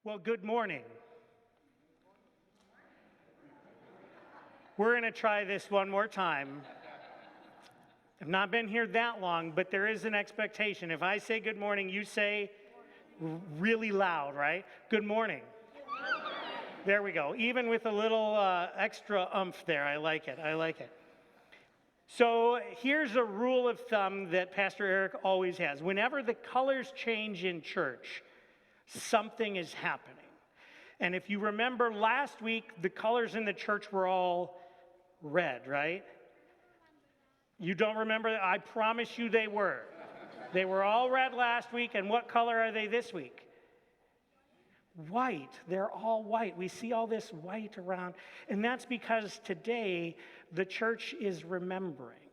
Well, good morning. We're going to try this one more time. I've not been here that long, but there is an expectation. If I say good morning, you say really loud, right? Good morning. There we go. Even with a little extra oomph there. I like it. I like it. So here's a rule of thumb that Pastor Erik always has. Whenever the colors change in church, something is happening. And if you remember last week, the colors in the church were all red, right? You don't remember that? I promise you they were. They were all red last week, and what color are they this week? White. They're all white. We see all this white around, and that's because today the church is remembering.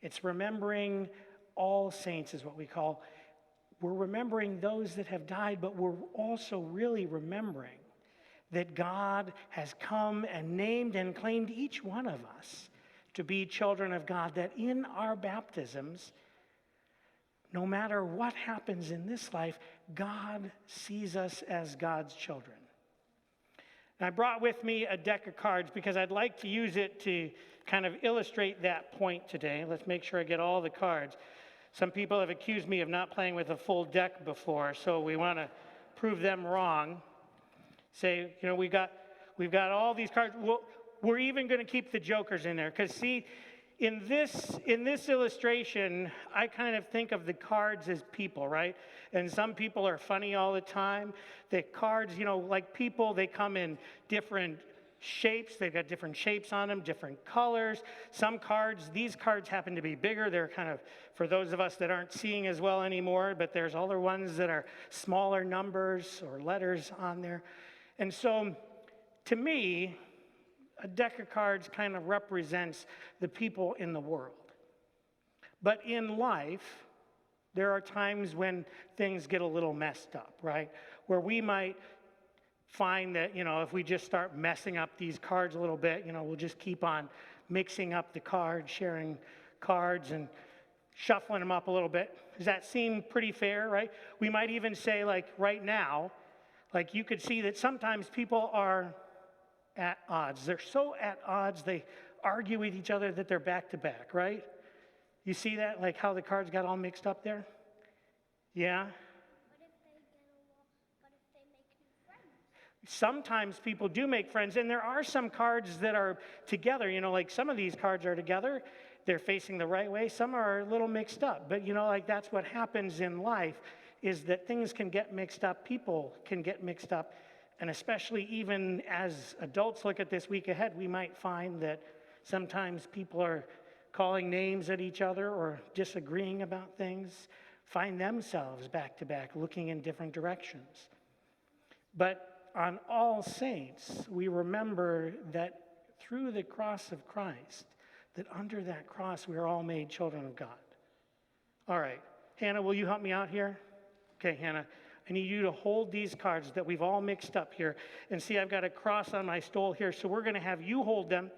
It's remembering all saints is what we call. We're remembering those that have died, but we're also really remembering that God has come and named and claimed each one of us to be children of God, that in our baptisms, no matter what happens in this life, God sees us as God's children. And I brought with me a deck of cards because I'd like to use it to kind of illustrate that point today. Let's make sure I get all the cards. Some people have accused me of not playing with a full deck before, so we want to prove them wrong. Say, we've got all these cards. We're even going to keep the jokers in there because see, in this illustration, I kind of think of the cards as people, right? And some people are funny all the time. The cards, like people, they come in different shapes. They've got different shapes on them, different colors. These cards happen to be bigger. They're kind of, for those of us that aren't seeing as well anymore, but there's other ones that are smaller numbers or letters on there. And so, to me, a deck of cards kind of represents the people in the world. But in life, there are times when things get a little messed up, right? Where we might find that, if we just start messing up these cards a little bit, we'll just keep on mixing up the cards, sharing cards and shuffling them up a little bit. Does that seem pretty fair, right? We might even say, like right now, like you could see that sometimes people are at odds. They're so at odds, they argue with each other that they're back to back, right? You see that, like how the cards got all mixed up there? Yeah? Sometimes people do make friends, and there are some cards that are together. Like some of these cards are together. They're facing the right way. Some are a little mixed up. But, like that's what happens in life is that things can get mixed up. People can get mixed up. And especially even as adults look at this week ahead, we might find that sometimes people are calling names at each other or disagreeing about things, find themselves back to back, looking in different directions. But on All Saints, we remember that through the cross of Christ, that under that cross, we are all made children of God. All right. Hannah, will you help me out here? Okay, Hannah, I need you to hold these cards that we've all mixed up here. And see, I've got a cross on my stole here, so we're going to have you hold them,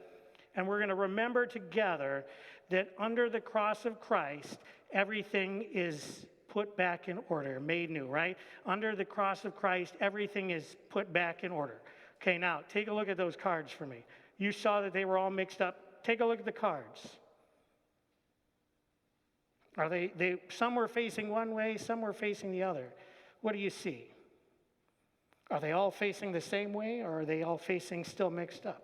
and we're going to remember together that under the cross of Christ, everything is put back in order, made new, right? Under the cross of Christ, everything is put back in order. Okay, now, take a look at those cards for me. You saw that they were all mixed up. Take a look at the cards. Are they some were facing one way, some were facing the other. What do you see? Are they all facing the same way, or are they all facing still mixed up?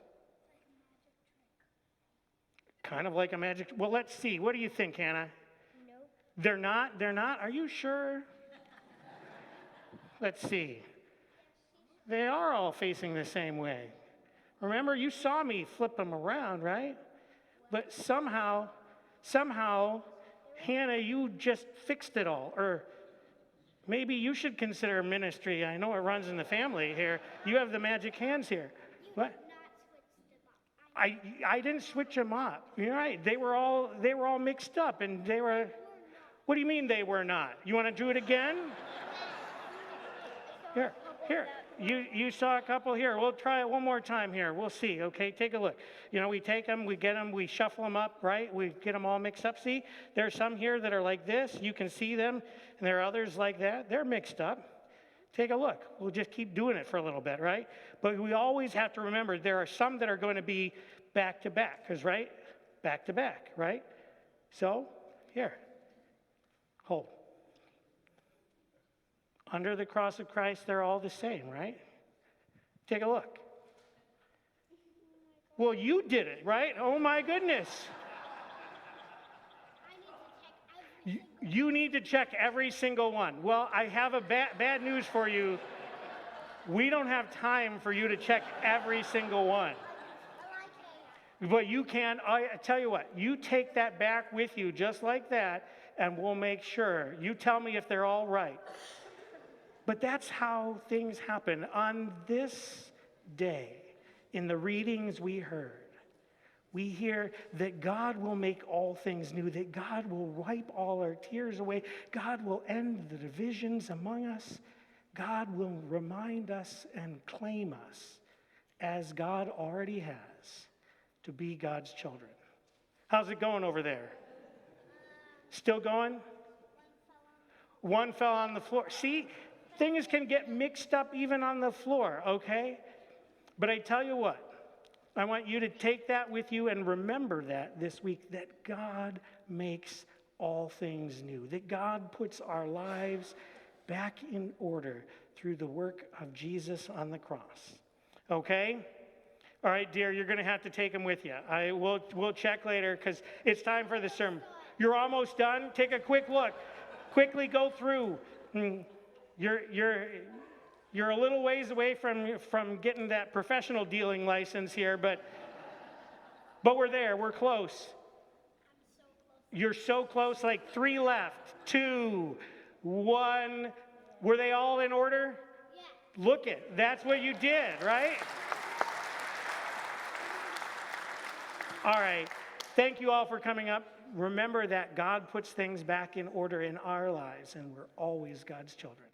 Kind of like a magic. Well, let's see. What do you think, Hannah? Nope. They're not? They're not? Are you sure? Let's see. They are all facing the same way. Remember, you saw me flip them around, right? But somehow, Hannah, you just fixed it all. Or maybe you should consider ministry. I know it runs in the family here. You have the magic hands here. What? I didn't switch them up. You're right. They were all mixed up, and they were. What do you mean they were not? You want to do it again? Here. You saw a couple here. We'll try it one more time here. We'll see. Okay, take a look. We take them, we get them, we shuffle them up, right? We get them all mixed up. See, there's some here that are like this. You can see them, and there are others like that. They're mixed up. Take a look. We'll just keep doing it for a little bit, right? But we always have to remember there are some that are going to be back to back, because, right? Back to back, right? So, here. Hold. Under the cross of Christ, they're all the same, right? Take a look. Well, you did it, right? Oh my goodness. You need to check every single one. Well, I have a bad news for you. We don't have time for you to check every single one. But you can, I tell you what, you take that back with you just like that, and we'll make sure. You tell me if they're all right. But that's how things happen. On this day, in the readings we heard, we hear that God will make all things new, that God will wipe all our tears away. God will end the divisions among us. God will remind us and claim us as God already has to be God's children. How's it going over there? Still going? One fell on the floor. See, things can get mixed up even on the floor, okay? But I tell you what, I want you to take that with you and remember that this week, that God makes all things new, that God puts our lives back in order through the work of Jesus on the cross. Okay? All right, dear, you're going to have to take them with you. We'll check later because it's time for the sermon. You're almost done? Take a quick look. Quickly go through. You're a little ways away from getting that professional dealing license here, but we're there. We're close. You're so close, like 3 left, 2, 1. Were they all in order? Yeah. Look it. That's what you did, right? All right. Thank you all for coming up. Remember that God puts things back in order in our lives, and we're always God's children.